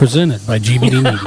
Presented by GBD Media.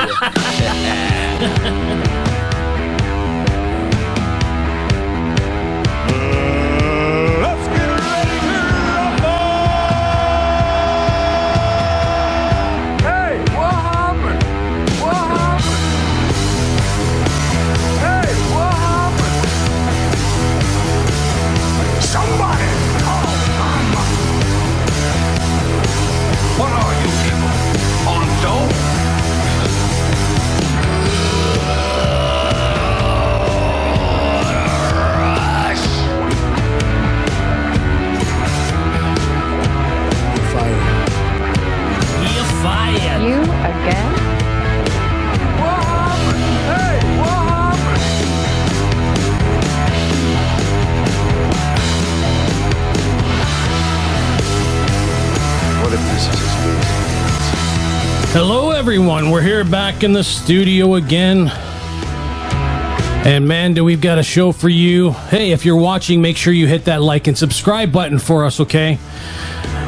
Hello, everyone. We're here back in the studio again. And, man, we've got a show for you. Hey, if you're watching, make sure you hit that like and subscribe button for us, okay?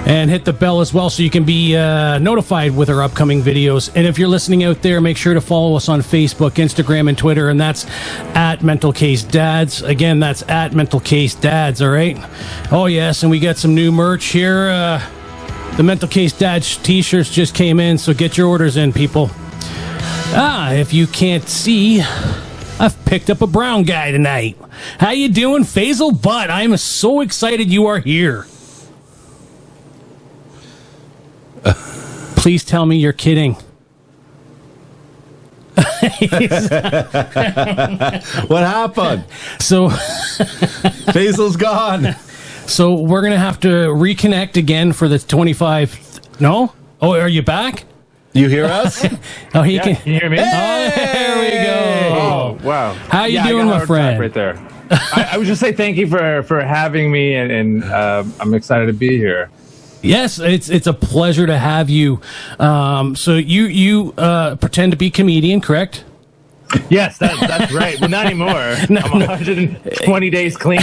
And hit the bell as well so you can be notified with our upcoming videos. And if you're listening out there, make sure to follow us on Facebook, Instagram, and Twitter. And that's at Mental Case Dads. Again, that's at Mental Case Dads, all right? Oh, yes, and we got some new merch here. The Mental Case Dads t-shirts just came in, so get your orders in, people. If you can't see, I've picked up a brown guy tonight. How you doing, Faisal? But I'm so excited you are here. Please tell me you're kidding. What happened? So Faisal's gone. So we're going to have to reconnect again for the 25... No? Oh, are you back? You hear us? Oh, can you hear me? Hey! Oh, there we go. Oh, wow. How you doing, my friend? Right there. I would just say thank you for having me, and I'm excited to be here. Yes, it's a pleasure to have you. So you pretend to be comedian, correct? Yes, that's right. Well, not anymore. I'm 120 days clean.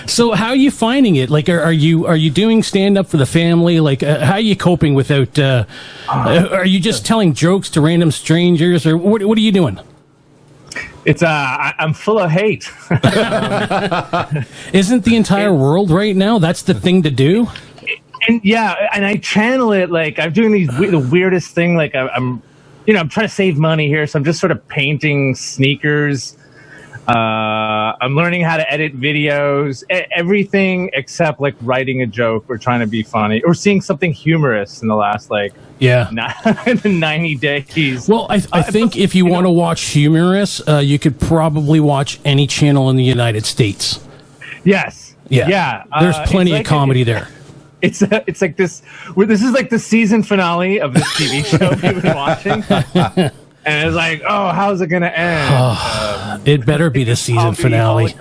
So how are you finding it? Like, are you doing stand-up for the family? Like, how are you coping without... are you just telling jokes to random strangers, or what are you doing? It's I'm full of hate. Isn't the entire world right now? That's the thing to do. And I channel it like I'm doing the weirdest thing. Like I'm trying to save money here, so I'm just sort of painting sneakers. I'm learning how to edit videos, everything except like writing a joke or trying to be funny or seeing something humorous in the last 90 days. Well, I think if you want to watch humorous, you could probably watch any channel in the United States. Yes. Yeah. There's plenty of comedy there. It's like this. This is like the season finale of this TV show we've been watching, and it's like, oh, how's it gonna end? It better be the season finale.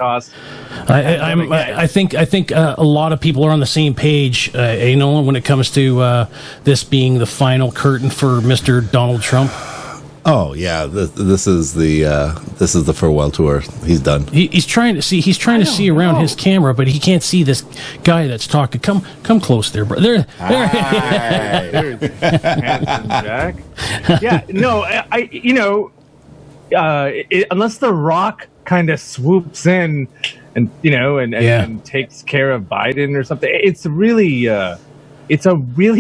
I think a lot of people are on the same page, when it comes to this being the final curtain for Mr. Donald Trump. Oh yeah, this is the farewell tour. He's done. He's trying to see around his camera, but he can't see this guy that's talking. Come close there, bro. There. Handsome Jack. Yeah, no, unless The Rock kind of swoops in and takes care of Biden or something, it's a really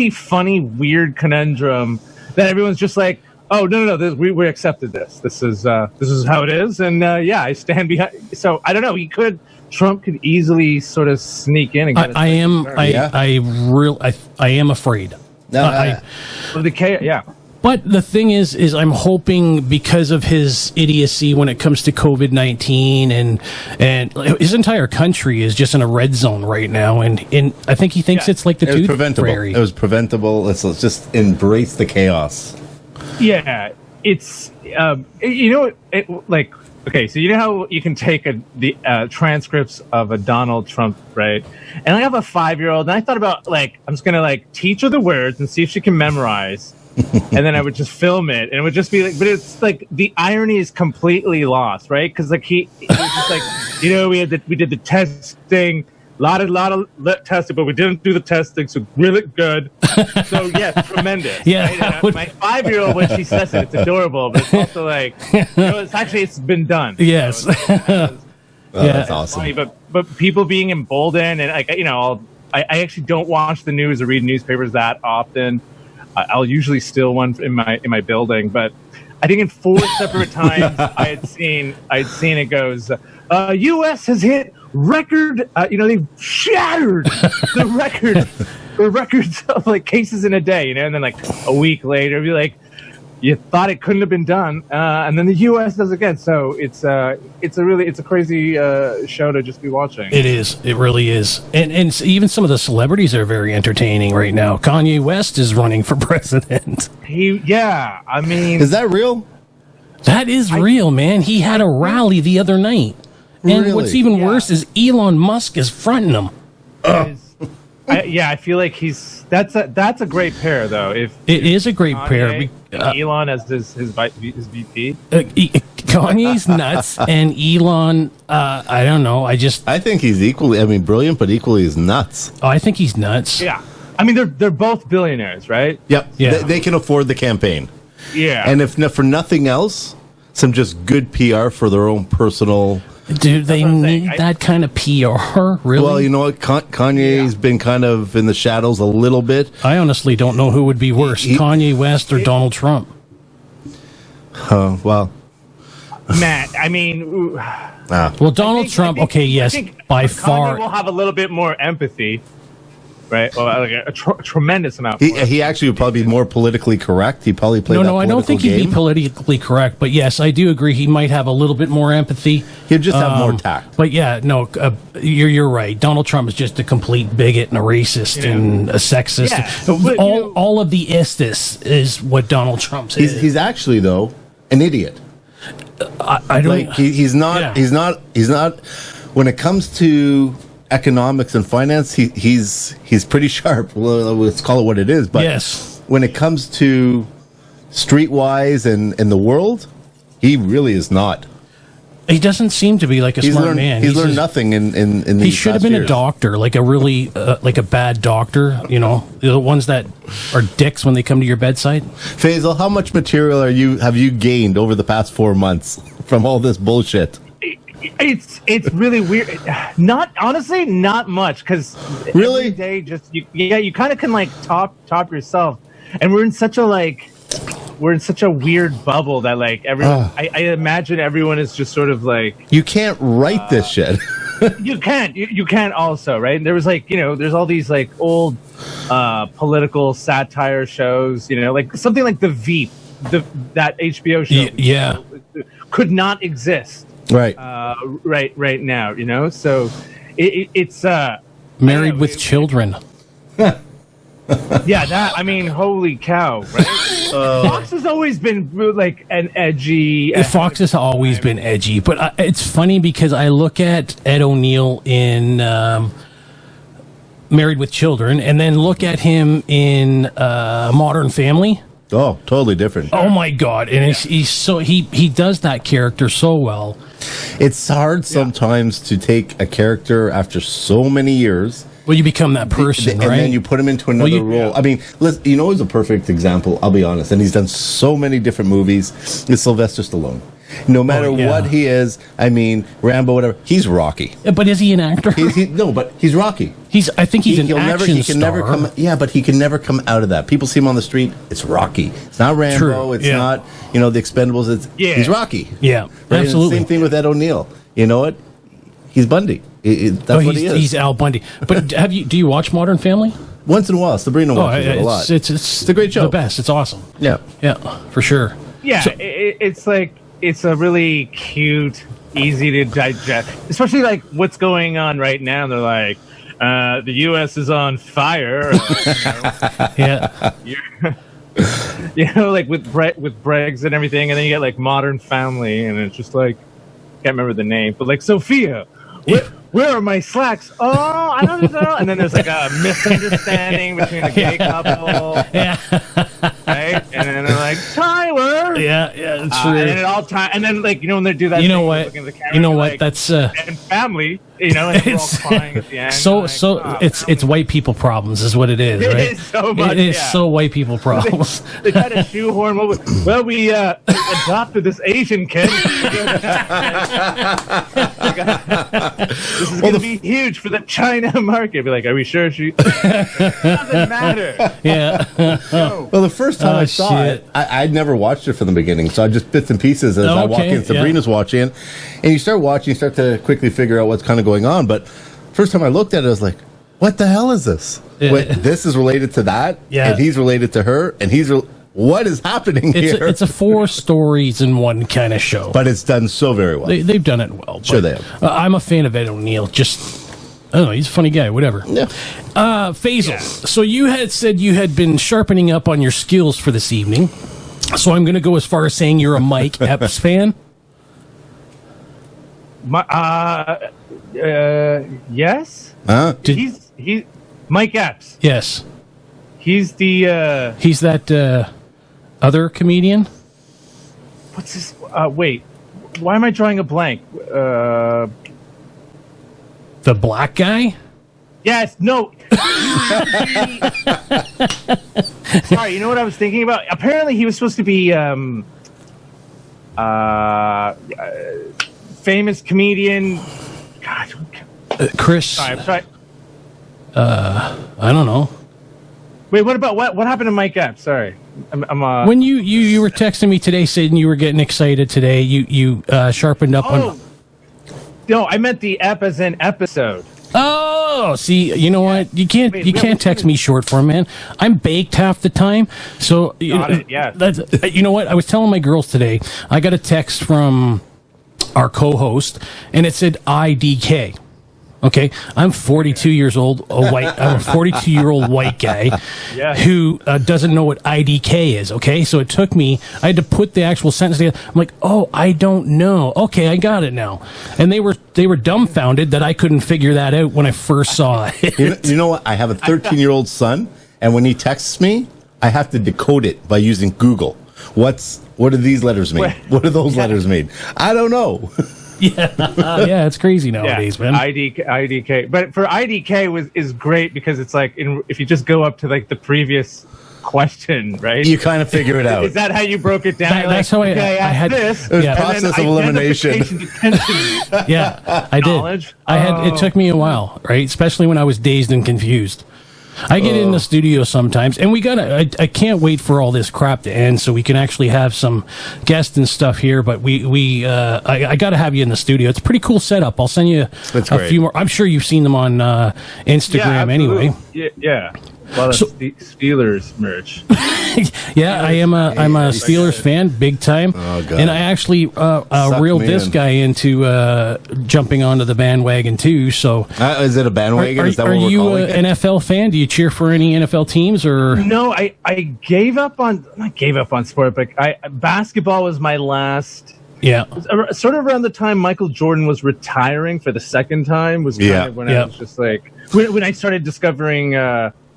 funny, weird conundrum that everyone's just like, oh no! We accepted this. This is how it is, and I stand behind. So I don't know. Trump could easily sort of sneak in. And get I am afraid. Yeah. But the thing is I'm hoping because of his idiocy when it comes to COVID-19 and his entire country is just in a red zone right now, and I think he thinks it's like the tooth fairy. It was preventable. Let's just embrace the chaos. Yeah, it's okay. So you know how you can take the transcripts of a Donald Trump, right? And I have a 5-year-old, and I thought about I'm just gonna teach her the words and see if she can memorize, and then I would just film it, and it would just be but it's like the irony is completely lost, right? Because he was just we did the testing. testing, but we didn't do the testing, so really good. So yeah, tremendous. Yeah, right? My 5-year-old, when she says it, it's adorable, but it's also like, it's been done. Yes. So That's awesome. funny, but people being emboldened, and like I actually don't watch the news or read newspapers that often. I'll usually steal one in my building, but I think in 4 separate times I had seen it goes, U.S. has hit record, they've shattered the records of like cases in a day, and then like a week later, it'd be like, you thought it couldn't have been done, and then the U.S. does again. So it's a crazy show to just be watching. It is. It really is. And even some of the celebrities are very entertaining right now. Kanye West is running for president. I mean, Is that real? That is real, man. He had a rally the other night. And Really? what's even worse is Elon Musk is fronting him. I feel like that's a great pair though. If It is a great pair. Kanye and Elon as his VP. Kanye's nuts, and Elon, I don't know. I think he's equally, brilliant, but equally as nuts. I think he's nuts. Yeah, I mean they're both billionaires, right? Yep. Yeah. They can afford the campaign. Yeah, And if for nothing else, some just good PR for their own personal. Do they need that kind of PR, really? Well, you know what? Kanye's been kind of in the shadows a little bit. I honestly don't know who would be worse, Kanye West or Donald Trump. Well, Matt. I mean, Well, Donald Trump, okay, yes, by Kanye far. will have a little bit more empathy, right? Or like a tremendous amount. he actually would probably be more politically correct. He probably played No, I don't think he'd be politically correct, but yes, I do agree he might have a little bit more empathy. He'd just have more tact. But yeah, no, you're right. Donald Trump is just a complete bigot and a racist and a sexist. Yeah, but, all of the istis is what Donald Trump is. He's actually though an idiot. I don't. Like he's not. Yeah. He's not. When it comes to economics and finance, he's pretty sharp. Well, let's call it what it is. But Yes. when it comes to streetwise and the world, he really is not. He doesn't seem to be like a smart man. He's learned nothing in these He should have past been a years. doctor, like a really like a bad doctor. The ones that are dicks when they come to your bedside. Faisal, how much material have you gained over the past 4 months from all this bullshit? It's really weird. Not much, because Really? every day you kind of can like top yourself, and we're in such a weird bubble that like everyone. I imagine everyone is just sort of like, You can't write this shit. you can't also, right? There was like there's all these like old political satire shows, like something like The Veep, that HBO show, Yeah. could not exist. Right. Right now, so it's Married with children. yeah, that, I mean, holy cow, right? Fox has always been like an edgy. Fox has always been edgy, but it's funny because I look at Ed O'Neill in Married with Children, and then look at him in Modern Family. Oh, totally different. Oh my God! And he's so he does that character so well. It's hard sometimes to take a character after so many years. Well, you become that person, and right? then you put him into another role. I mean, he's a perfect example, I'll be honest, and he's done so many different movies. Is Sylvester Stallone. No matter what he is, I mean, Rambo, whatever, he's Rocky. But is he an actor? No, but he's Rocky. I think he's an action star. Never come. Yeah, but he can never come out of that. People see him on the street. It's Rocky. It's not Rambo. True. It's not the Expendables. He's Rocky. Yeah, Right? absolutely. Same thing with Ed O'Neill. You know what? He's Bundy. That's what he is. He's Al Bundy. But do you watch Modern Family? Once in a while, Sabrina watches it a lot. It's a great show. The best. It's awesome. Yeah, for sure. Yeah, it's like it's a really cute, easy to digest, especially like what's going on right now. They're like, the U.S. is on fire. Yeah. Like with Brexit and everything, and then you get like Modern Family, and it's just like, can't remember the name, but like Sophia, where are my slacks? Oh, I don't know. And then there's like a misunderstanding between a gay couple. Yeah. Right? And then they're like, Tyler. Yeah, it's true. And then like when they do that, you know what? the camera, You know what? like, That's and family. you know, and we're all crying at the end. It's white people problems is what it is, right? It is so much. It is so white people problems. They try to shoehorn. Well, we adopted this Asian kid. This is going to be huge for the China market. Be like, are we sure she? Doesn't matter. Yeah. Well, the first time I saw it, I'd never watched it from the beginning, so I just bits and pieces as I walk in. Sabrina's watching it, and you start watching, you start to quickly figure out what's kind of going on. But first time I looked at it, I was like, "What the hell is this? Wait, this is related to that, and he's related to her, and what is happening here?" It's a 4 stories in one kind of show, but it's done so very well. They've done it well. Sure, they have. I'm a fan of Ed O'Neill. I don't know, he's a funny guy, whatever. Yeah. Faisal, so you had said you had been sharpening up on your skills for this evening. So I'm going to go as far as saying you're a Mike Epps fan. Yes. He's Mike Epps. Yes. He's he's that other comedian. What's his? Wait. Why am I drawing a blank? The black guy? Yes, no. Sorry, you know what I was thinking about? Apparently he was supposed to be famous comedian. God, Chris. Sorry, I'm sorry. I don't know. Wait, what happened to Mike Epps? Sorry. I'm when you were texting me today saying you were getting excited today, you sharpened up on. No, I meant the ep as in episode. Oh, see, you know what? You can't text me short form, man. I'm baked half the time. So, you know what? I was telling my girls today, I got a text from our co-host, and it said IDK. Okay, I'm 42 years old. I'm a 42-year-old white guy who doesn't know what IDK is. Okay, so it took me. I had to put the actual sentence together. I'm like, oh, I don't know. Okay, I got it now. And they were dumbfounded that I couldn't figure that out when I first saw it. You know what? I have a 13-year-old son, and when he texts me, I have to decode it by using Google. What do these letters mean? What do those letters mean? I don't know. Yeah, it's crazy nowadays, man. IDK, but for IDK is great because it's like if you just go up to like the previous question, right? You kind of figure it out. Is that how you broke it down? That's how I had this. It was process of elimination. Yeah, I did. It took me a while, right? Especially when I was dazed and confused. I get in the studio sometimes, and I can't wait for all this crap to end so we can actually have some guests and stuff here. But I got to have you in the studio. It's a pretty cool setup. I'll send you a few more. I'm sure you've seen them on Instagram anyway. Yeah. A lot of Steelers merch. Yeah, I'm a Steelers fan, big time. Oh, God. And I actually reeled this guy into jumping onto the bandwagon too. So, is it a bandwagon? Is that what we're calling it? Are you an NFL fan? Do you cheer for any NFL teams or? No, I gave up on sport, but basketball was my last. Yeah, sort of around the time Michael Jordan was retiring for the second time was kind of when I was just like when I started discovering.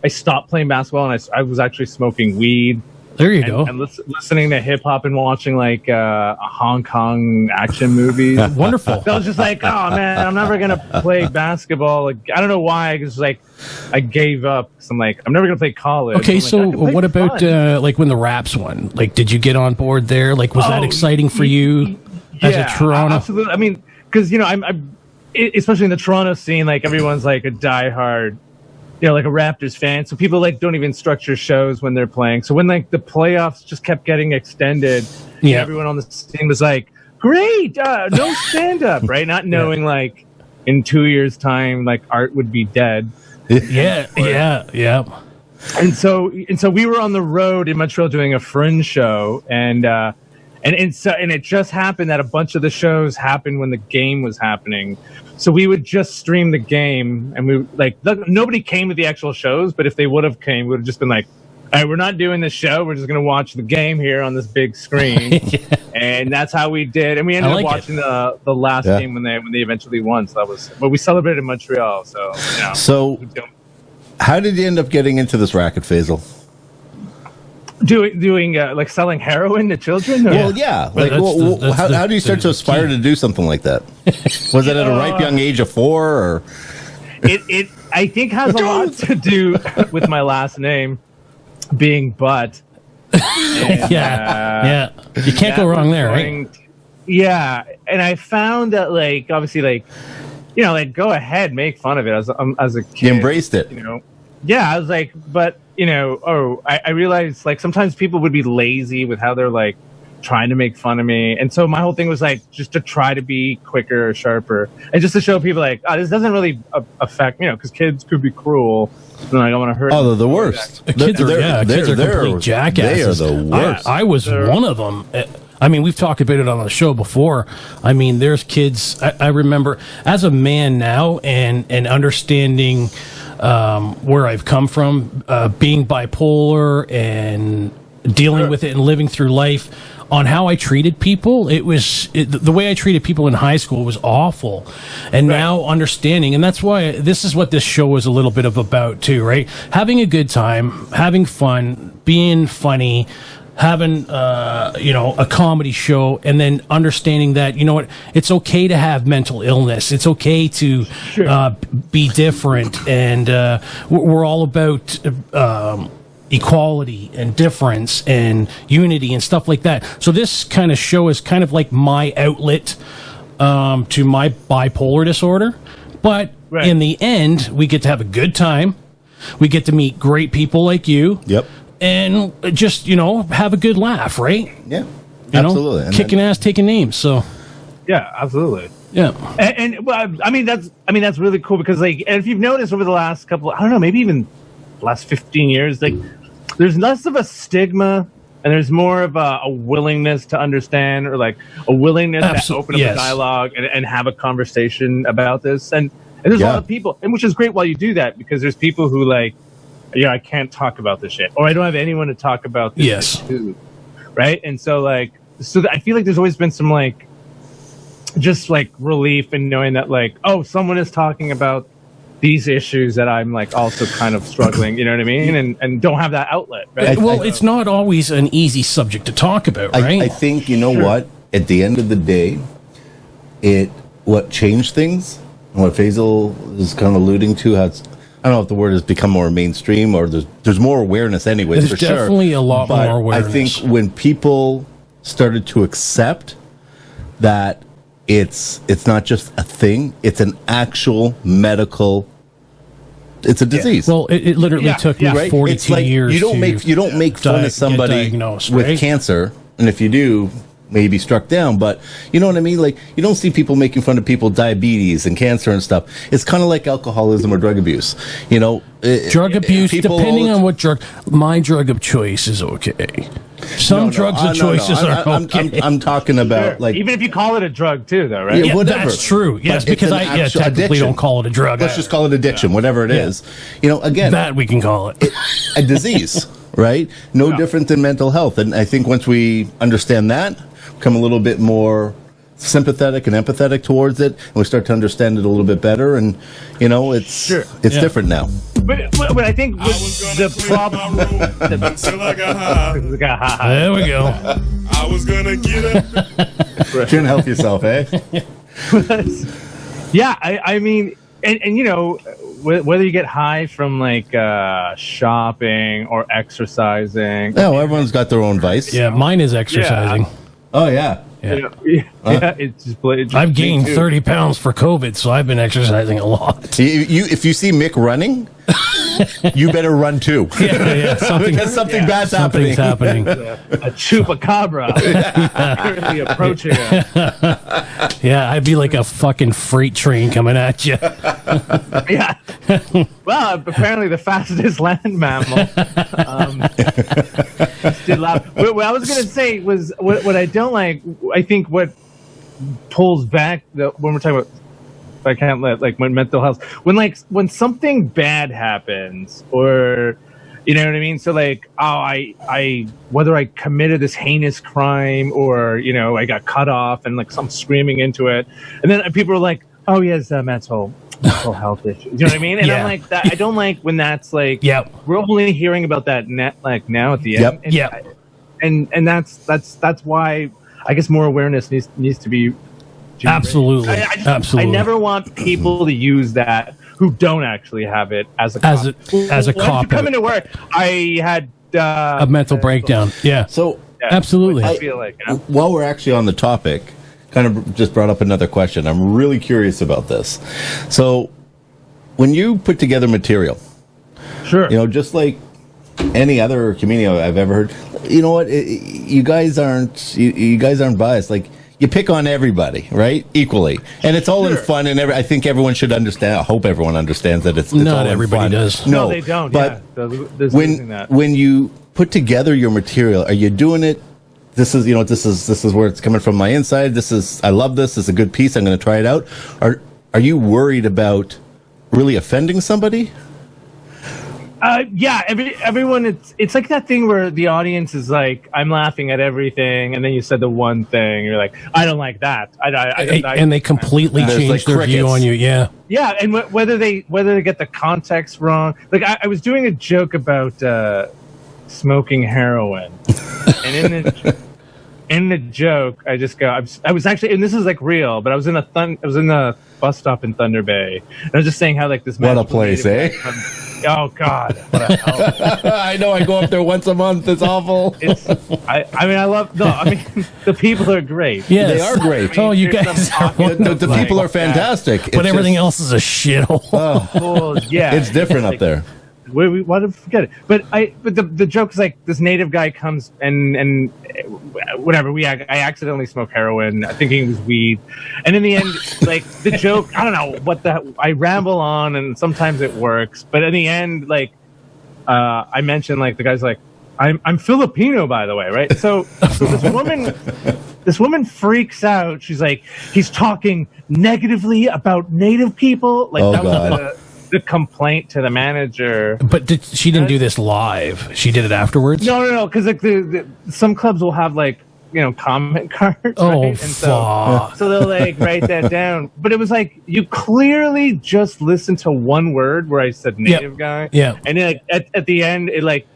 I stopped playing basketball and I was actually smoking weed. There you go. And listening to hip hop and watching like Hong Kong action movies. Wonderful. So I was just like, oh man, I'm never gonna play basketball. Like I don't know why. It's like I gave up. So I'm like, I'm never gonna play college. Okay, so like, what about like when the Raps won? Like, did you get on board there? Like, was that exciting for you as a Toronto? Absolutely. I mean, because I'm especially in the Toronto scene, like everyone's like a diehard. Like a Raptors fan. So people like don't even structure shows when they're playing. So when like the playoffs just kept getting extended, everyone on the team was like, great, no stand up, right? Not knowing like in 2 years time, like art would be dead. Yeah. And so we were on the road in Montreal doing a Fringe show and it just happened that a bunch of the shows happened when the game was happening. So we would just stream the game, and we nobody came to the actual shows. But if they would have came, we would have just been like, "All right, we're not doing the show. We're just going to watch the game here on this big screen." And that's how we did. And we ended up watching the last game when they eventually won. So that was we celebrated in Montreal. So So how did you end up getting into this racket, Faisal? Doing like selling heroin to children? Or? Well, yeah. Like, how do you start to aspire to do something like that? Was it at a ripe young age of 4? Or it I think has a lot to do with my last name being Butt. And, yeah. You can't go wrong there, right? Yeah, and I found that, like, obviously, like, you know, like, go ahead, make fun of it as a kid. You embraced it. You know, yeah, I was like, but, you know, I realized, like, sometimes people would be lazy with how they're, like, trying to make fun of me. And so my whole thing was, like, just to try to be quicker or sharper. And just to show people, like, oh, this doesn't really affect, you know, because kids could be cruel. And I don't want to hurt them. They're the worst. Kids are complete jackasses. They are the worst. I was one of them. I mean, we've talked about it on the show before. I mean, there's kids. I remember as a man now and understanding where I've come from, being bipolar and dealing with it and living through life, on how I treated people. The way I treated people in high school was awful. And now understanding, and that's why this is what this show is a little bit of about too, right? Having a good time, having fun, being funny, having a comedy show, and then understanding that, you know what, it's okay to have mental illness, it's okay to be different, and we're all about equality and difference and unity and stuff like that. So this kind of show is kind of like my outlet to my bipolar disorder, but in the end we get to have a good time, we get to meet great people like you. Yep. And just, you know, have a good laugh, right? Yeah, absolutely. And kicking ass, taking names. So, yeah, absolutely. Yeah, and well, I mean that's really cool because, like, and if you've noticed over the last couple, I don't know, maybe even last 15 years, like, there's less of a stigma and there's more of a willingness to understand, or like a willingness to open up a dialogue and have a conversation about this. And there's a lot of people, and which is great while you do that, because there's people who, like, yeah, I can't talk about this shit, or I don't have anyone to talk about this shit too, right? And so, like, I feel like there's always been some, like, just, like, relief in knowing that, like, oh, someone is talking about these issues that I'm, like, also kind of struggling, you know what I mean? And don't have that outlet, right? Well, it's not always an easy subject to talk about, right? I think, you know what? At the end of the day, what changed things, and what Faisal is kind of alluding to, has, I don't know if the word has become more mainstream, or there's more awareness anyway. There's definitely a lot more awareness. I think when people started to accept that it's not just a thing, it's an actual medical, it's a disease. Well, it literally took me 42 years. You don't make fun of somebody with cancer, and if you do, maybe struck down, but you know what I mean? Like, you don't see people making fun of people with diabetes and cancer and stuff. It's kind of like alcoholism or drug abuse. You know, drug abuse, depending on what drug. My drug of choice is okay. Some drugs of choices are okay. I'm talking about, like, even if you call it a drug too, though, right? Yeah, that's true. Yes, because I technically addiction. Don't call it a drug. Let's just call it addiction, whatever it is. You know, again, that we can call it a disease, right? No different than mental health. And I think once we understand that, become a little bit more sympathetic and empathetic towards it, and we start to understand it a little bit better, and, you know, it's different now. But I think the problem until I got high. There we go. I was gonna get it. Shouldn't help yourself, eh? Yeah, I mean, and you know, whether you get high from, like, shopping or exercising. No, everyone's got their own vice. Yeah, mine is exercising. Oh, yeah. It's just I've gained 30 pounds for COVID, so I've been exercising a lot. If you see Mick running, you better run too. Because something bad's Something's happening. A chupacabra currently approaching us. Yeah, I'd be like a fucking freight train coming at you. Yeah. Well, apparently the fastest land mammal. Did loud. What I was going to say was what I don't like. I think what pulls back when we're talking about, if I can't let, like, when mental health, when something bad happens, or, you know what I mean? So, like, I whether I committed this heinous crime, or, you know, I got cut off and, like, I'm screaming into it, and then people are like, oh, he has mental mental health issues. You know what I mean? And I'm like that. I don't like when that's like. We're only hearing about that like now at the end. And that's why I guess more awareness needs to be. Absolutely. Absolutely. I never want people to use that who don't actually have it as a cop. As a cop. Come into work. I had a mental breakdown. Yeah. So absolutely. I feel like, you know? While we're actually on the topic, kind of just brought up another question. I'm really curious about this. So, when you put together material, sure, you know, just like any other comedian I've ever heard, you know what? You guys aren't biased. Like, you pick on everybody, right? Equally. And it's all in fun, and I think everyone should understand. I hope everyone understands that it's not all everybody in fun. does. No, they don't. But that. when you put together your material, are you doing it? This is where it's coming from my inside. I love this. It's a good piece. I'm going to try it out. Are you worried about really offending somebody? Yeah, everyone. It's like that thing where the audience is like, "I'm laughing at everything," and then you said the one thing, you're like, "I don't like that." And they completely change their view on you. Yeah, yeah, and whether they get the context wrong. Like I was doing a joke about smoking heroin, and in the joke, I just go, I was actually, and this is like real, but I was in a bus stop in Thunder Bay, and I was just saying how like this. What a place, eh? Oh God! What a hell. I know. I go up there once a month. It's awful. I love. No, I mean the people are great. Yeah, they are great. You guys. The people are fantastic. But everything else is a shithole. Yeah, it's different up there. We want to forget it, but the joke is like this native guy comes and whatever I accidentally smoked heroin thinking it was weed, and in the end like the joke I don't know I ramble on and sometimes it works, but in the end like I mentioned like the guy's like I'm Filipino by the way, right? So this woman freaks out. She's like, he's talking negatively about native people, like that was the complaint to the manager. But she didn't do this live. She did it afterwards? No, because like some clubs will have like, you know, comment cards. Oh, right? And so they'll like write that down. But it was like, you clearly just listened to one word where I said native guy. Yeah. And then like, at the end, it like,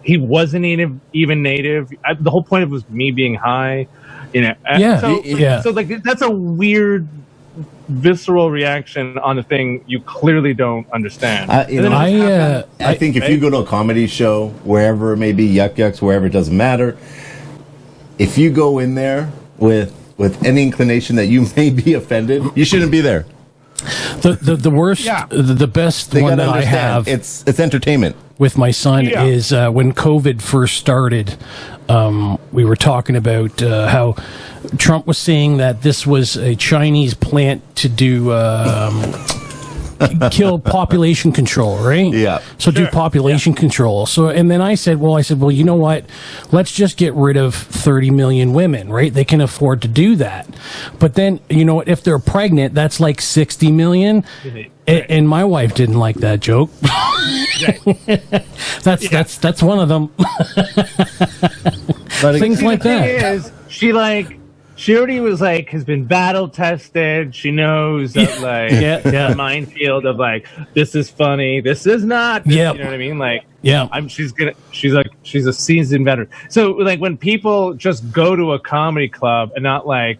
he wasn't even native. The whole point of it was me being high, you know. So like, that's a weird visceral reaction on the thing you clearly don't understand. I think if you go to a comedy show, wherever it may be, yucks, wherever, it doesn't matter. If you go in there with any inclination that you may be offended, you shouldn't be there. The worst, the best one that I have, it's entertainment. With my son is when COVID first started, we were talking about how Trump was saying that this was a Chinese plant to do kill population control, right? Yeah. So do population control. So, and then I said, well, you know what? Let's just get rid of 30 million women, right? They can afford to do that. But then, you know what? If they're pregnant, that's like 60 million. And my wife didn't like that joke. That's one of them. Things like that. She already was like, has been battle tested. She knows that the minefield of like, this is funny, this is not. You know what I mean? Like, she's a seasoned veteran. So like when people just go to a comedy club and not like,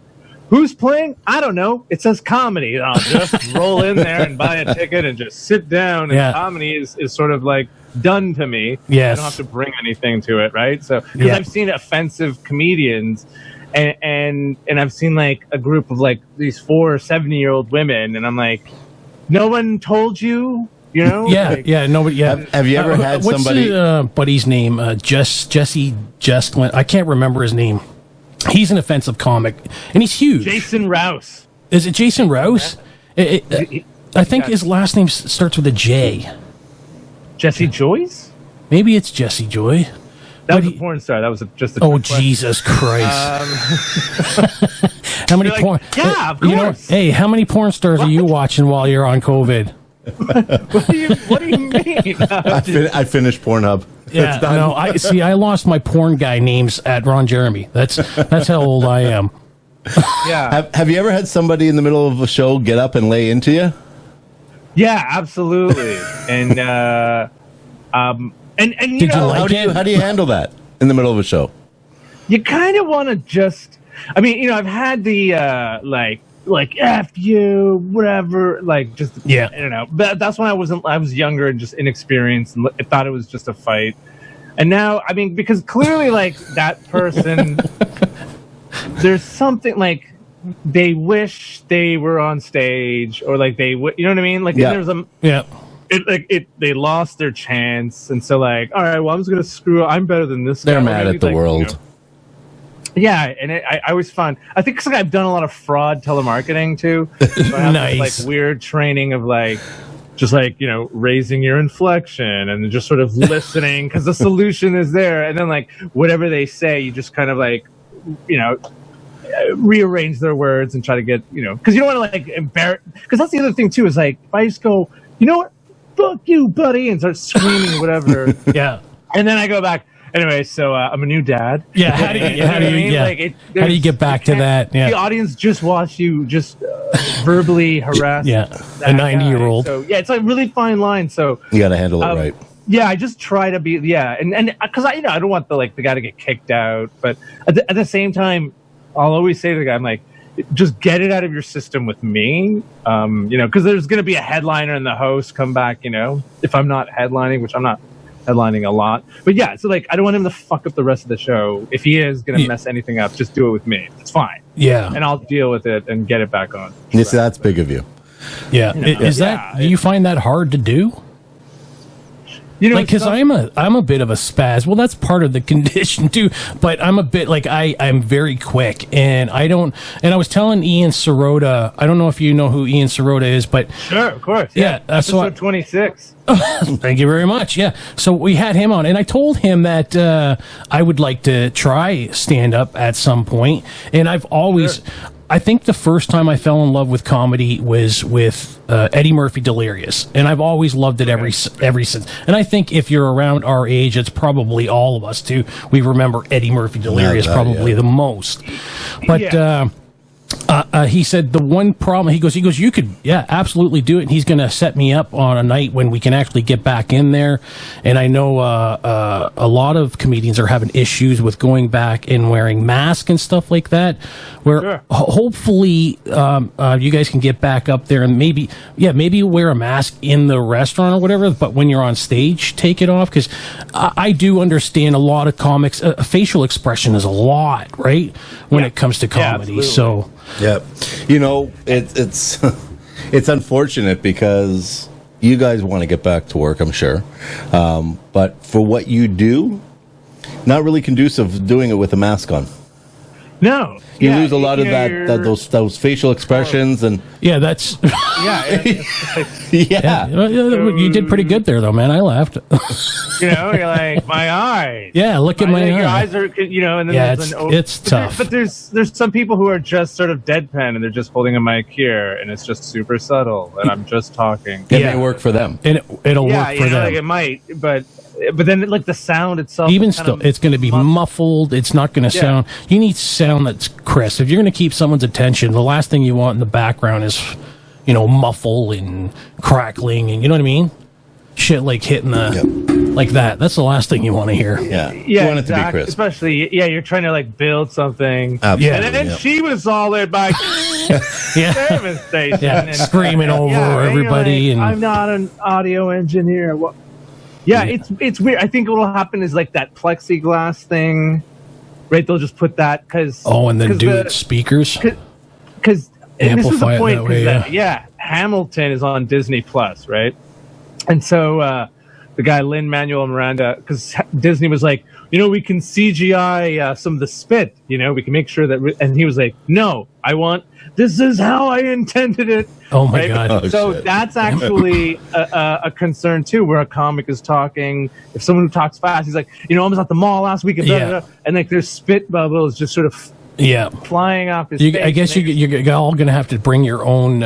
who's playing? I don't know. It says comedy. I'll just roll in there and buy a ticket and just sit down. And comedy is sort of like done to me. Yes. I don't have to bring anything to it, right? So because I've seen offensive comedians. And I've seen like a group of like these 4 or 7-year-old women, and I'm like, no one told you, you know? Nobody. Yeah. Have you ever had somebody? What's buddy's name? Jesse Jestlin. I can't remember his name. He's an offensive comic, and he's huge. Jason Rouse. Is it Jason Rouse? I think his last name starts with a J. Jesse Joyce? Maybe it's Jesse Joy. That was a porn star. That was just a Jesus Christ. How many porn? Yeah, of course. How many porn stars are you watching while you're on COVID? What do you mean? I finished Pornhub. Yeah, no, I lost my porn guy names at Ron Jeremy. That's how old I am. Yeah. Have you ever had somebody in the middle of a show get up and lay into you? Yeah, absolutely. And Did you like it? How do you handle that in the middle of a show? You kind of want to just, I mean, I've had the like F you, whatever, like just, yeah, I don't know. But that's when I was younger and just inexperienced and I thought it was just a fight. And now, I mean, because clearly, like, that person, there's something like they wish they were on stage, or like you know what I mean? Like, there's they lost their chance, and so like, all right, well, I'm just gonna screw up. I'm better than this guy. They're mad at the world. Yeah, and I always find, I think it's like I've done a lot of fraud telemarketing too. So I have nice. this, like, weird training of like, just like, raising your inflection and just sort of listening because the solution is there. And then like whatever they say, you just kind of like, rearrange their words and try to get, because you don't want to like embarrass. Because that's the other thing too, is like, if I just go, you know what, fuck you, buddy, and start screaming whatever. Yeah. And then I go back. Anyway, so I'm a new dad. Yeah, how do you get back to that? Yeah. The audience just watched you just verbally harass. Yeah, a 90-year-old. So yeah, it's a really fine line. So you got to handle it right. Yeah, I just try to be and because I don't want the guy to get kicked out, but at the same time, I'll always say to the guy, I'm like, just get it out of your system with me, because there's going to be a headliner and the host come back, if I'm not headlining, which I'm not headlining a lot, but yeah, so like I don't want him to fuck up the rest of the show. If he is gonna mess anything up, just do it with me. It's fine. Yeah, and I'll deal with it and get it back on. Yes, that's big of you. Yeah, is that? Do you find that hard to do? Because I'm a bit of a spaz. Well, that's part of the condition too. But I'm a bit like I'm very quick, and I don't. And I was telling Ian Sirota. I don't know if you know who Ian Sirota is, but sure, of course. Yeah, episode 26. Thank you very much. Yeah, so we had him on, and I told him that I would like to try stand up at some point, and I've always. Sure. I think the first time I fell in love with comedy was with Eddie Murphy Delirious, and I've always loved it ever since. And I think if you're around our age, it's probably all of us too. We remember Eddie Murphy Delirious probably the most. But he said the one problem, he goes, you could, absolutely do it. And he's going to set me up on a night when we can actually get back in there. And I know a lot of comedians are having issues with going back and wearing masks and stuff like that, where hopefully you guys can get back up there and maybe wear a mask in the restaurant or whatever, but when you're on stage, take it off. Because I do understand a lot of comics, facial expression is a lot, right? When it comes to comedy. So... Yeah, it's it's unfortunate because you guys want to get back to work, I'm sure, but for what you do, not really conducive doing it with a mask on. No, you lose a lot of those facial expressions and that's you did pretty good there though, man. I laughed. You're like, my eyes. Yeah, look at my eyes. Your eyes are, and then it's tough. But there's some people who are just sort of deadpan and they're just holding a mic here and it's just super subtle and I'm just talking. It may work for them, and it'll work for them. Like it might, but then like the sound itself, even still, it's going to be muffled. It's not going to sound. You need sound that's crisp. If you're going to keep someone's attention, the last thing you want in the background is, muffle and crackling, and you know what I mean. Shit like hitting like that. That's the last thing you want to hear. Yeah, you want it to be crisp. Especially, you're trying to like build something. Absolutely. And then she was all in my service station, and screaming over everybody. And I'm not an audio engineer. What? Yeah, it's weird. I think what will happen is like that plexiglass thing, right? They'll just put that because and then do speakers because this is the point. Way, Hamilton is on Disney Plus, right? And so the guy Lin-Manuel Miranda, because Disney was like, we can CGI some of the spit, we can make sure that, and he was like, no, this is how I intended it. Oh my God. So that's actually a concern too, where a comic is talking. If someone who talks fast, he's like, I was at the mall last week, and like there's spit bubbles just sort of flying off his face. I guess you're all going to have to bring your own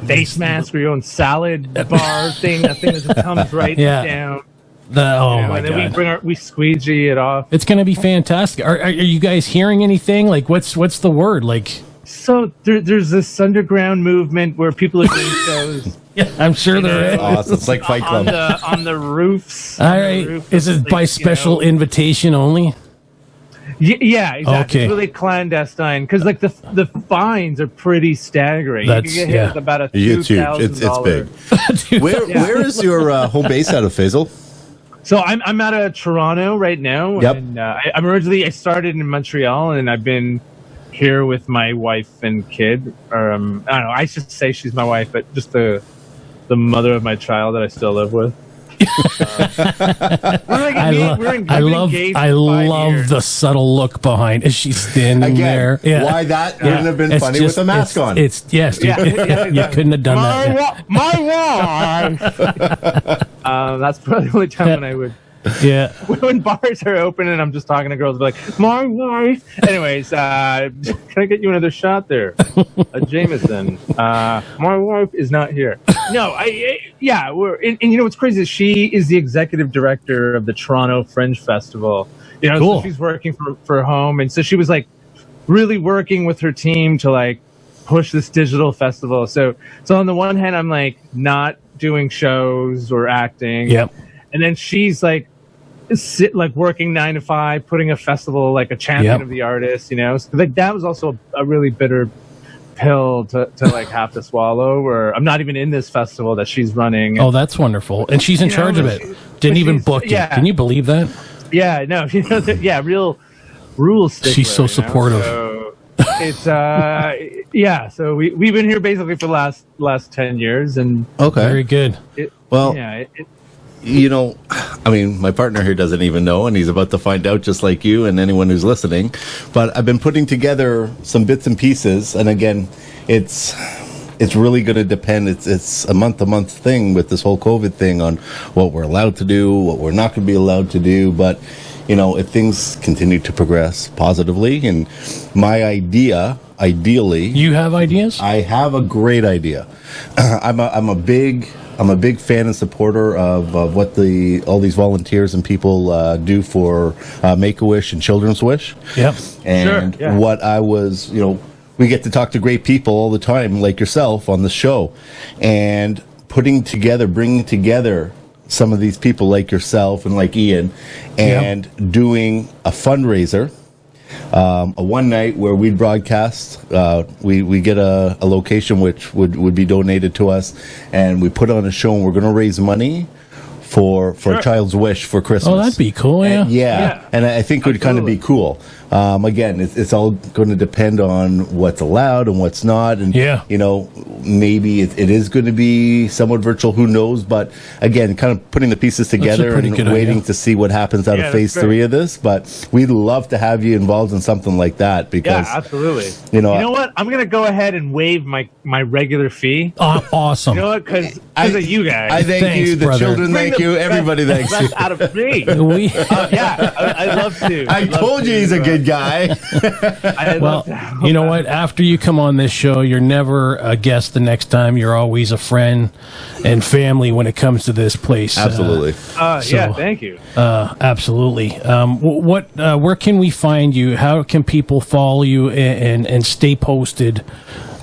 face mask or your own salad bar thing. That thing that just comes right down. My God! Then we squeegee it off. It's going to be fantastic. Are you guys hearing anything? Like, what's the word? Like, so there's this underground movement where people are doing shows. Yeah, I'm sure there is. Awesome. It's like Fight Club. On the roofs. All right. Is it by special invitation only? Yeah, exactly. Okay. It's really clandestine because like the fines are pretty staggering. That's, you can get hit with about a It's huge. $2,000. It's big. Where is your home base out of, Faisal? So I'm out of Toronto right now. Yep. And I started in Montreal, and I've been here with my wife and kid. Or I don't know. I should say she's my wife, but just the mother of my child that I still live with. I love the subtle look behind. Is she standing there? Yeah. Why that wouldn't have been funny with a mask on? You couldn't have done that. My wife. That's probably the only time when I would. Yeah. When bars are open and I'm just talking to girls, I'll be like, my wife. Anyways, can I get you another shot there? A Jameson. My wife is not here. No, we're, and you know what's crazy is she is the executive director of the Toronto Fringe Festival. You know, cool. So she's working for home. And so she was like really working with her team to like push this digital festival. So on the one hand, I'm like not doing shows or acting. Yep. And then she's like, working 9 to 5, putting a festival, like a champion of the artist, you know. So, like that was also a really bitter pill to like have to swallow. Where I'm not even in this festival that she's running. Oh, that's wonderful, and she's in charge of it. Didn't even book it. Can you believe that? Yeah, no, real rule stickler. She's so supportive. So it's So we've been here basically for the last 10 years, and very good. You know, I mean, my partner here doesn't even know, and he's about to find out just like you and anyone who's listening. But I've been putting together some bits and pieces, and again, it's really going to depend. It's a month-to-month thing with this whole COVID thing on what we're allowed to do, what we're not going to be allowed to do. But, you know, if things continue to progress positively, and my idea, ideally... You have ideas? I have a great idea. I'm a big fan and supporter of what all these volunteers and people do for Make-A-Wish and Children's Wish. Yep. And what I was, you know, we get to talk to great people all the time, like yourself, on the show, and bringing together some of these people like yourself and like Ian, and doing a fundraiser. A one night where we'd broadcast, we get a location which would be donated to us, and we put on a show, and we're going to raise money for a child's wish for Christmas. Oh, that'd be cool, yeah. And I think it would kind of be cool. Again, it's all going to depend on what's allowed and what's not. And, you know, maybe it is going to be somewhat virtual, who knows? But again, kind of putting the pieces together and waiting to see what happens out of phase 3 of this. But we'd love to have you involved in something like that because, absolutely. You know what? I'm going to go ahead and waive my regular fee. Awesome. You know what? Because of you guys. I thank you. The children thank you. Everybody thanks you. Out of me. I'd love to. I told you he's a good guy. Well, you know what? After you come on this show, you're never a guest the next time. You're always a friend and family when it comes to this place. Absolutely. Thank you. Absolutely. Where can we find you? How can people follow you and stay posted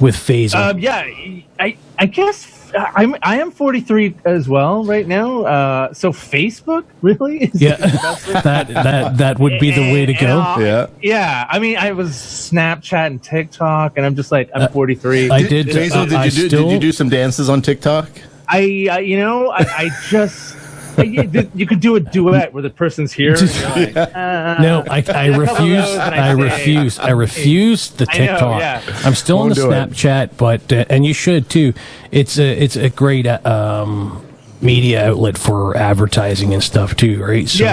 with Faisal? I guess I am 43 as well right now. So Facebook really? That would be the way to go. Yeah. I mean, I was Snapchat and TikTok, and I'm just like, I'm 43. I did. Faisal, did you do some dances on TikTok? I just. You could do a duet where the person's here. Like, no, I refuse. I refuse the TikTok. I'm still on the Snapchat, but and you should too. It's a great media outlet for advertising and stuff too, right? So,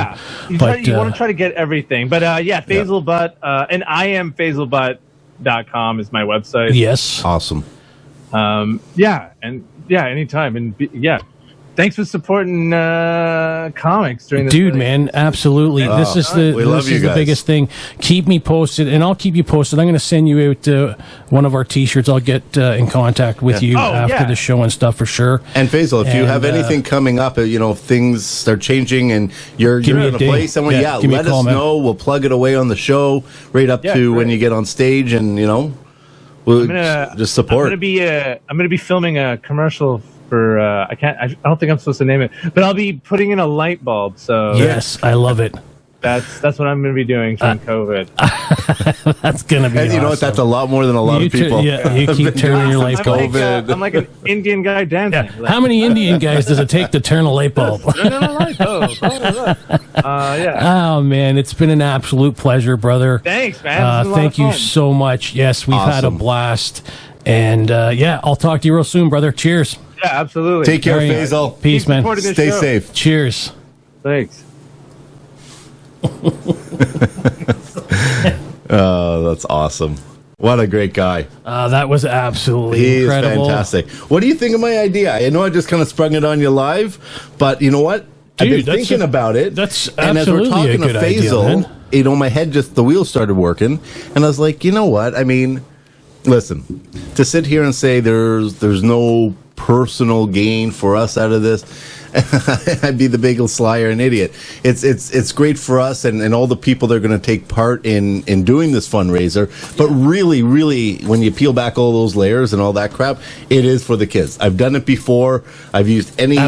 you want to try to get everything, but Faisal Butt, and I am FaisalButt.com is my website. Yes, awesome. Anytime, and thanks for supporting comics during this. Dude, man, absolutely. This is the biggest thing. Keep me posted, and I'll keep you posted. I'm going to send you out one of our T-shirts. I'll get in contact with you after the show and stuff for sure. And Faisal, if you have anything coming up, if things start changing and you're in a place, and let us know. We'll plug it away on the show right up to when you get on stage, and we'll just support. I'm going to be filming a commercial for I don't think I'm supposed to name it, but I'll be putting in a light bulb. So yes, I love it. That's what I'm going to be doing during COVID. That's going to be And you know what? That's a lot more than a lot of people. You keep turning your light bulb. I'm like an Indian guy dancing. Yeah. How many Indian guys does it take to turn a light bulb? Oh, man. It's been an absolute pleasure, brother. Thanks, man. Thank you so much. Yes, we've had a blast. And, I'll talk to you real soon, brother. Cheers. Yeah, absolutely. Take care, Faisal. Peace, man. Stay safe. Cheers. Thanks. Oh, that's awesome. What a great guy. That was absolutely incredible. He is fantastic. What do you think of my idea? I know I just kind of sprung it on you live, but you know what? Dude, I've been thinking about it. That's and as we're talking to Faisal, my head the wheels started working, and I was like, you know what? I mean, listen, to sit here and say there's no personal gain for us out of this, I'd be the biggest liar and idiot. It's great for us and all the people that are going to take part in doing this fundraiser. But really, when you peel back all those layers and all that crap, it is for the kids. I've done it before. I've used any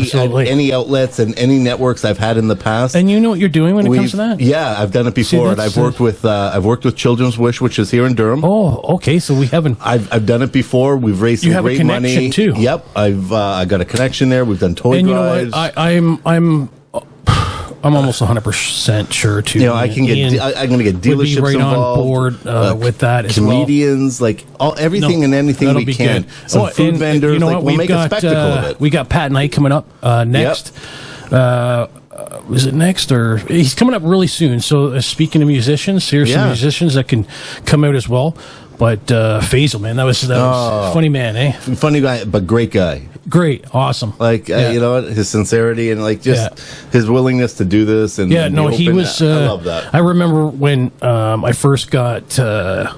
outlets and any networks I've had in the past. And you know what you're doing when it comes to that? Yeah, I've done it before. And I've worked with Children's Wish, which is here in Durham. Oh, okay. So we haven't. I've done it before. We've raised some great money. You have a connection too. Yep, I got a connection there. We've done toy drives. You know what? I'm almost 100% sure too. You know, I can get. I'm going to get dealerships right involved. On board with that as comedians, well. like everything and anything we can. Good. Some food vendors. You know what? We'll make a spectacle of it. We got Pat Knight coming up next. Yep. Is it next or he's coming up really soon? So speaking of musicians, here's some musicians that can come out as well. But Faisal, man, that was funny man, eh? Funny guy, but great guy. Great, awesome. Like you know, his sincerity and like just his willingness to do this. And he was. I love that. I remember when I first got the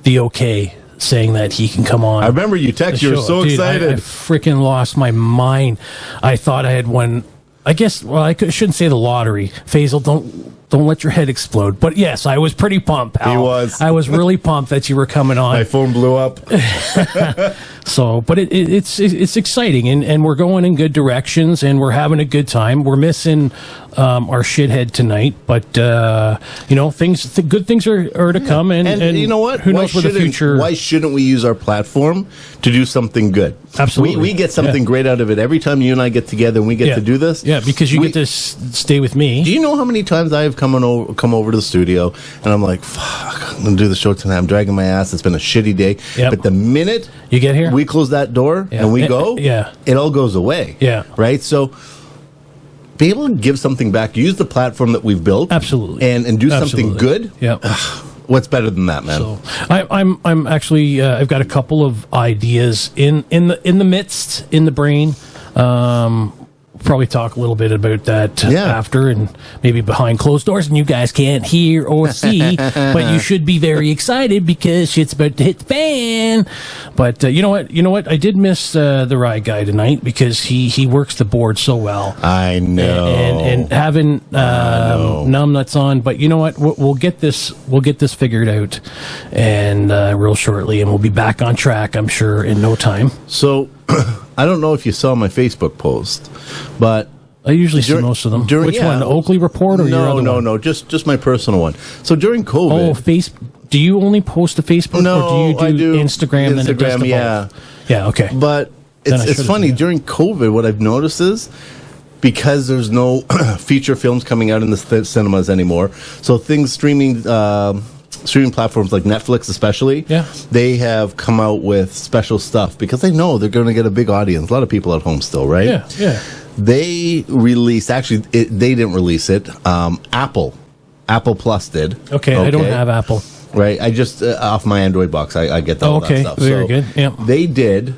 okay saying that he can come on. I remember you text. You were so excited. I freaking lost my mind. I thought I had won. I guess. Well, I shouldn't say the lottery. Faisal, don't let your head explode. But yes, I was pretty pumped, pal. He was. I was really pumped that you were coming on. My phone blew up. So, but it's exciting, and we're going in good directions, and we're having a good time. We're missing our shithead tonight, but you know, good things are to come, and you know what? Who knows where the future? Why shouldn't we use our platform to do something good? Absolutely, we get something great out of it every time you and I get together and we get to do this. Yeah, because you get to stay with me. Do you know how many times I have come over to the studio and I'm like, fuck, I'm gonna do the show tonight. I'm dragging my ass. It's been a shitty day. Yep. But the minute you get here, we close that door and we go, it all goes away. Yeah. Right? So be able to give something back, use the platform that we've built. Absolutely. And do something good. Yeah. What's better than that, man? So I'm actually I've got a couple of ideas in the brain. Probably talk a little bit about that after and maybe behind closed doors, and you guys can't hear or see, but you should be very excited because shit's about to hit the fan. But you know what? I did miss the ride guy tonight because he works the board so well. I know. And having numbnuts on, but you know what? We'll get this figured out and real shortly, and we'll be back on track, I'm sure, in no time. So I don't know if you saw my Facebook post, but I usually see most of them. Which one? The Oakley Report or your other one? No, just my personal one. So during COVID... Do you only post to Facebook or do you do Instagram? Then it does the both? Yeah, okay. But it's funny, during COVID, what I've noticed is because there's no feature films coming out in the cinemas anymore, so things streaming platforms like Netflix especially, they have come out with special stuff because they know they're going to get a big audience. A lot of people at home still, right? Yeah. They released, they didn't release it. Apple Plus did. Okay, I don't have Apple. Right, I just, off my Android box, I get all that stuff. Very good, yeah. They did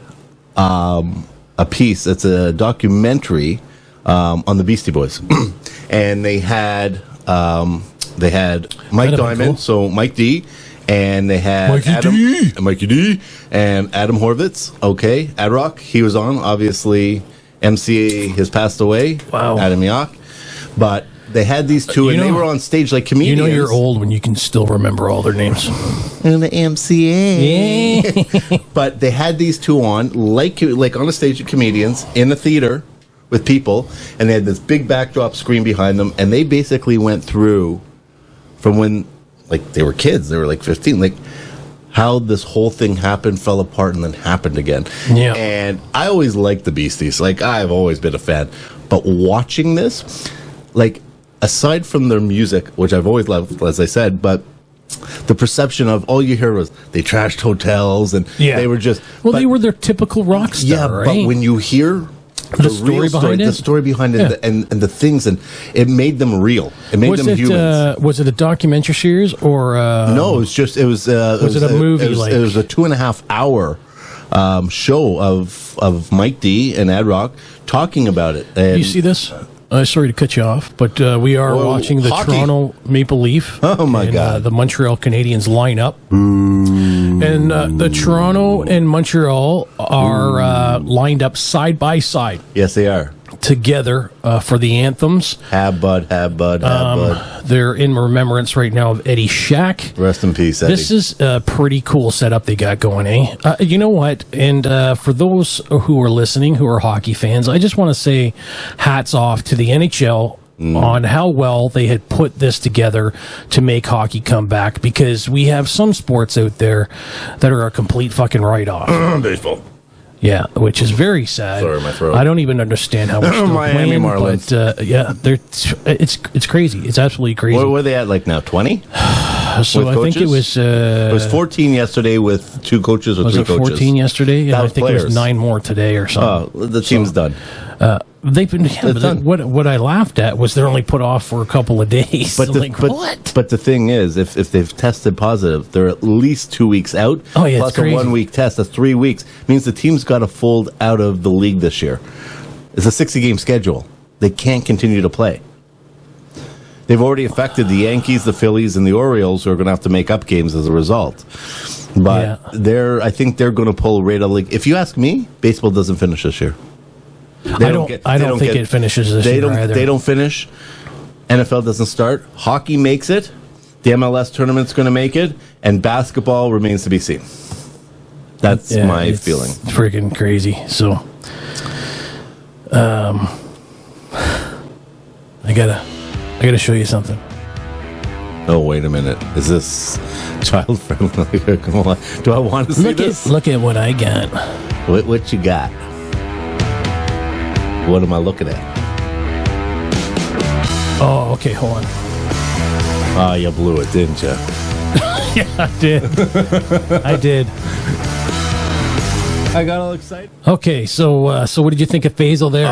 a piece, it's a documentary on the Beastie Boys. And they had Mike Diamond, so Mike D, and they had Mikey D, and Adam Horvitz. Okay, Ad-Rock, he was on. Obviously, MC has passed away. Wow. Adam Yock, but they had these two, and they were on stage like comedians. You know you're old when you can still remember all their names. And the MCA. Yeah. But they had these two on, like on a stage of comedians in a theater with people, and they had this big backdrop screen behind them, and they basically went through from when, like, they were kids, they were like 15, like, how this whole thing happened, fell apart, and then happened again. Yeah. And I always liked the Beasties. Like, I've always been a fan. But watching this, like, aside from their music, which I've always loved, as I said, but the perception of all you hear was they trashed hotels, and they were just... Well, they were their typical rock star, right? But when you hear... The story behind it, and the things, and it made them real. It made them humans. Was it a documentary series or no? It was a movie? It was a 2.5 hour show of Mike D and Ad Rock talking about it. And you see this? Sorry to cut you off, but we are watching the hockey. Toronto Maple Leaf. Oh my God! The Montreal Canadiens line up, and the Toronto and Montreal are lined up side by side. Yes, they are together for the anthems. Have Bud, have Bud, have Bud. They're in remembrance right now of Eddie Shack. Rest in peace, Eddie. This is a pretty cool setup they got going, eh? You know what? And for those who are listening, who are hockey fans, I just want to say hats off to the NHL on how well they had put this together to make hockey come back, because we have some sports out there that are a complete fucking write-off. Baseball. Yeah, which is very sad. Sorry, my throat. I don't even understand how much they're Miami playing, Marlins. But it's crazy. It's absolutely crazy. What are they at like now? 20? So I think it was... it was 14 yesterday with 2 coaches or 3 coaches. Was it 14 yesterday? Yeah, I think players. It was 9 more today or something. Oh, the team's done. They've been. Yeah, but what I laughed at was they're only put off for a couple of days. But the thing is, if they've tested positive, they're at least 2 weeks out. Oh yeah, plus a 1 week test. That's 3 weeks. Means the team's got to fold out of the league this year. It's a 60-game schedule. They can't continue to play. They've already affected the Yankees, the Phillies, and the Orioles, who are going to have to make up games as a result. But I think they're going to pull right out of the league. If you ask me, baseball doesn't finish this year. I don't think it finishes this year either. They don't finish. NFL doesn't start. Hockey makes it. The MLS tournament's going to make it. And basketball remains to be seen. That's my feeling. It's freaking crazy. So, I gotta show you something. Oh, wait a minute. Is this child friendly? Come on. Do I want to see this? Look at what I got. What you got? What am I looking at? Oh, okay, hold on. Oh, you blew it, didn't you? Yeah, I did. I did. I got all excited. Okay, so what did you think of Faisal there?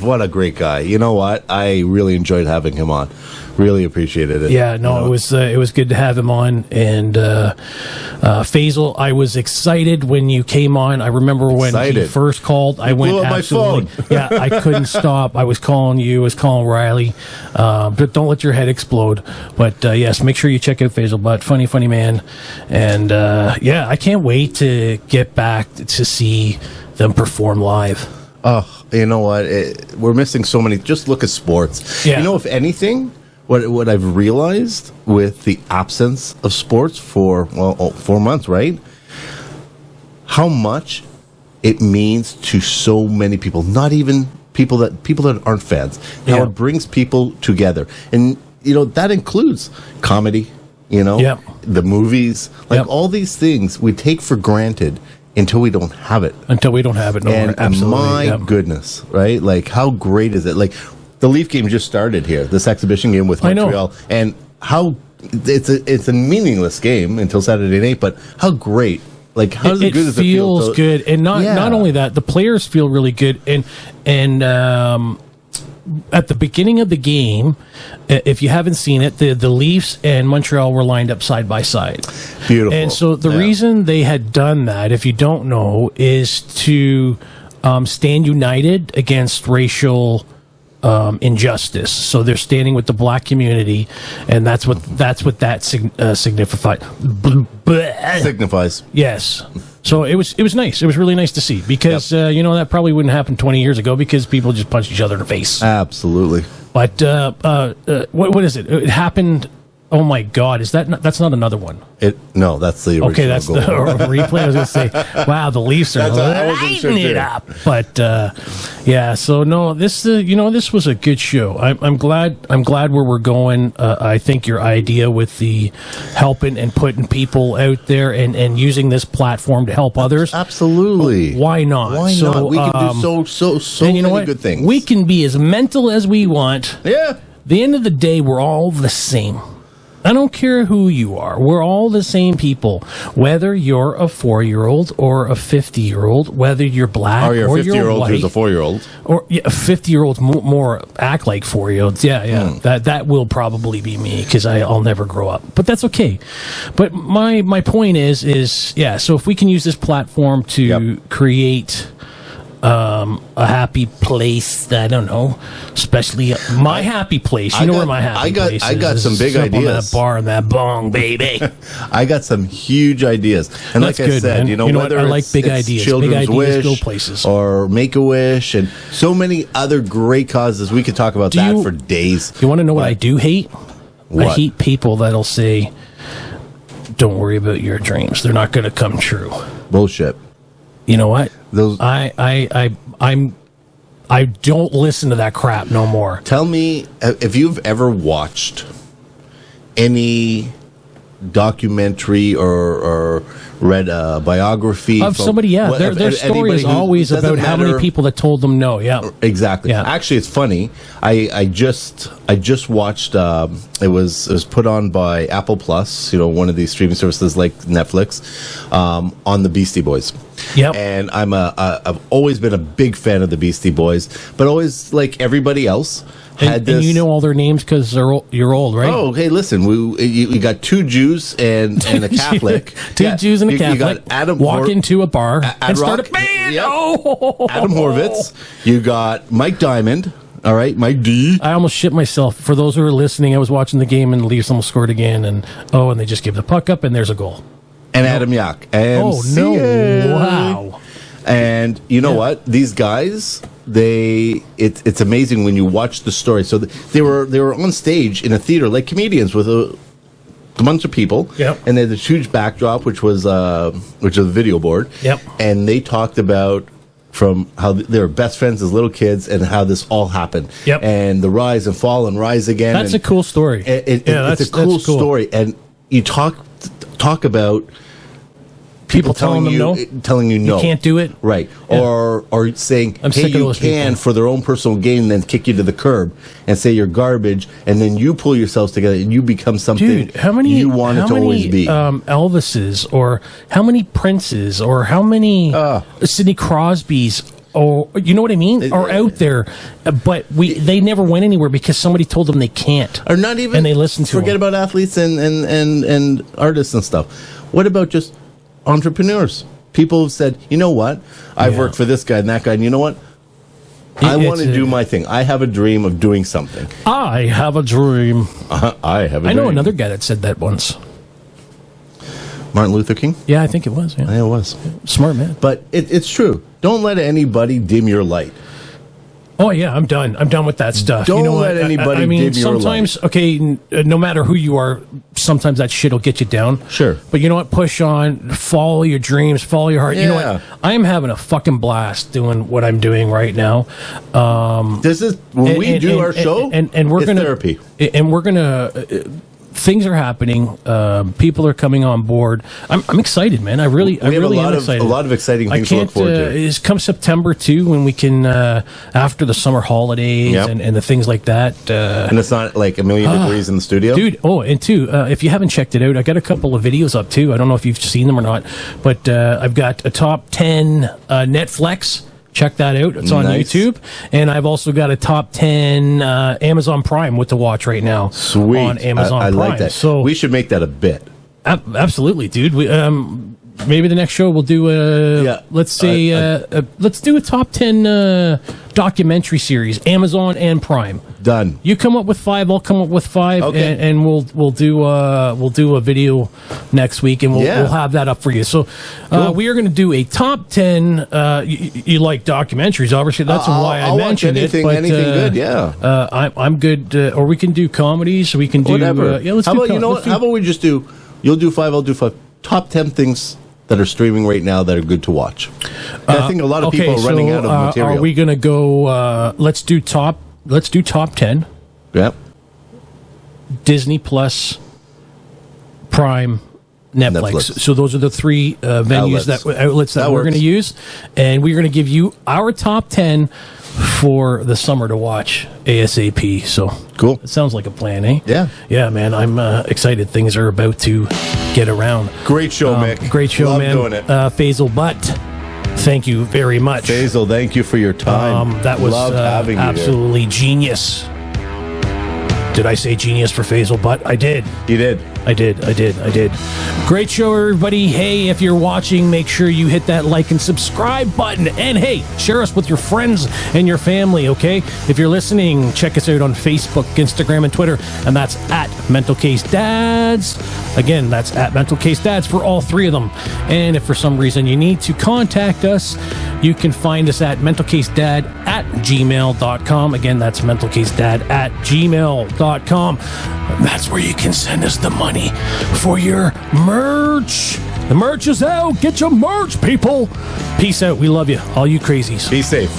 What a great guy. You know what? I really enjoyed having him on. Really appreciated it. Yeah, no, it was good to have him on. And Faisal, I was excited when you came on. I remember when he first called. I went absolutely. My phone. Yeah, I couldn't stop. I was calling you. I was calling Riley. But don't let your head explode. But yes, make sure you check out Faisal Butt. Funny man. And I can't wait to get back to see them perform live. Oh, you know what? We're missing so many. Just look at sports. Yeah. You know, if anything, what I've realized with the absence of sports for 4 months, right? How much it means to so many people, not even people that aren't fans. How it brings people together. And you know, that includes comedy, you know, the movies, like all these things we take for granted until we don't have it. No, and absolutely. My goodness, right? Like, how great is it? Like, the Leaf game just started here, this exhibition game with Montreal, and how it's a meaningless game until Saturday night, but how great. Like, how good does it feel? It feels good, and not only that, the players feel really good, and at the beginning of the game, if you haven't seen it, the Leafs and Montreal were lined up side by side. Beautiful. And so the reason they had done that, if you don't know, is to stand united against racial injustice. So they're standing with the black community, and that's what that signifies. Yes. So it was nice. It was really nice to see, because that probably wouldn't happen 20 years ago, because people just punched each other in the face. Absolutely. But what is it? It happened. Oh my God! Is that's not another one? No, that's the original. Okay, that's goal. the replay. I was going to say, wow, the Leafs are lighting it up. But yeah, so no, this this was a good show. I'm glad where we're going. I think your idea with the helping and putting people out there and using this platform to help others, absolutely. Why not? Why not? We can do so and you know many what? good things. We can be as mental as we want. Yeah. The end of the day, we're all the same. I don't care who you are. We're all the same people. Whether you're a 4-year-old or a 50-year-old, whether you're black or you're 50-year-old white, who's a 4-year-old, or 50-year-olds more act like 4-year-olds. Yeah. That will probably be me because I'll never grow up. But that's okay. But my point is yeah. So if we can use this platform to create a happy place, I don't know, especially my happy place. You know where my happy place is. I got some big ideas. That bar and that bong, baby. I got some huge ideas. And that's like good, I said, man. you know what? I like big ideas. Children's big ideas Wish go places. or Make-A-Wish and so many other great causes. We could talk about that for days. You want to know what I do hate? What? I hate people that'll say, don't worry about your dreams. They're not going to come true. Bullshit. You know what? Those I don't listen to that crap no more. Tell me if you've ever watched any documentary or read a biography of somebody. Yeah, their story is always about how many people that told them no. Yeah, exactly. Yeah. Actually, it's funny. I just watched. It was put on by Apple Plus. One of these streaming services like Netflix. On the Beastie Boys. Yep. And I've always been a big fan of the Beastie Boys, but always like everybody else. And you know all their names because you're old, right? Oh, hey, listen, we got 2 Jews and a Catholic. Two Jews and a Catholic. You got Adam walk into a bar and start a band. Yep. Oh. Adam Horvitz. You got Mike Diamond. All right, Mike D. I almost shit myself. For those who are listening, I was watching the game and the Leafs almost scored again, and they just give the puck up and there's a goal. And Adam Yak. Wow. And you know what? These guys, it's amazing when you watch the story. So they were on stage in a theater like comedians with a bunch of people. Yep. And they had this huge backdrop, which was a video board. Yep. And they talked about from how they were best friends as little kids and how this all happened. Yep. And the rise and fall and rise again. That's a cool story. It's a cool story. And you talk about people telling you no. You can't do it. Right. Yeah. Or saying, hey, you can for their own personal gain, and then kick you to the curb and say you're garbage, and then you pull yourselves together and you become something you wanted to always be. Elvises, or how many Princes, or how many Sidney Crosbys, or you know what I mean, are out there, but they never went anywhere because somebody told them they can't, or not even, and they listened to forget about athletes and artists and stuff. What about just entrepreneurs? People have said, you know what, I've worked for this guy and that guy, and you know what, I want to do my thing. I have a dream of doing something. I have a dream. I have a dream. I know another guy that said that once. Martin Luther King? Yeah, I think it was. Yeah, it was. Smart man. But it's true. Don't let anybody dim your light. Oh, yeah, I'm done. I'm done with that stuff. Don't let anybody dim your light. Sometimes, no matter who you are, sometimes that shit will get you down. Sure. But you know what? Push on. Follow your dreams. Follow your heart. Yeah. You know what? I am having a fucking blast doing what I'm doing right now. This is, when we do our show, and we're going to... therapy. And we're going to... Things are happening. People are coming on board. I'm excited, man. I really am excited. A lot of exciting things to look forward to. It's come September too, when we can after the summer holidays and the things like that. And it's not like a million degrees in the studio, dude. Oh, and two, if you haven't checked it out, I got a couple of videos up too. I don't know if you've seen them or not, but I've got a top 10 Netflix. Check that out. It's on YouTube. And I've also got a top 10 Amazon Prime what to watch right now. Sweet. On Amazon Prime. I like that. So we should make that a bit. Absolutely, dude. We, maybe the next show we'll do let's do a top 10 documentary series, Amazon and Prime. Done. You come up with 5, I'll come up with 5, Okay. and we'll do a video next week, and we'll have that up for you. So we are going to do a top 10. You like documentaries, obviously. That's why I mentioned anything, it. But, anything good, yeah. I'm good. Or we can do comedies. We can do whatever. Let's how do about you know what? How about we just do? You'll do 5. I'll do 5. Top 10 things that are streaming right now that are good to watch. I think a lot of people are running out of material. Are we going to go? Let's do top 10. Yep. Disney Plus, Prime, Netflix. So those are the 3 venues outlets that we're going to use, and we're going to give you our top 10 for the summer to watch ASAP. So cool. It sounds like a plan, eh? Yeah, man. I'm excited. Things are about to get around. Great show, Mick. Great show, Love man. Doing it. Faisal Butt, thank you very much. Faisal, thank you for your time. That was having you absolutely genius. Did I say genius for Faisal Butt? I did. You did. I did. Great show, everybody. Hey, if you're watching, make sure you hit that like and subscribe button. And hey, share us with your friends and your family, okay? If you're listening, check us out on Facebook, Instagram, and Twitter. And that's at Mental Case Dads. Again, that's at Mental Case Dads for all 3 of them. And if for some reason you need to contact us, you can find us at mentalcasedad@gmail.com. Again, that's mentalcasedad@gmail.com. That's where you can send us the money for your merch. The merch is out. Get your merch, people. Peace out. We love you. All you crazies. Be safe.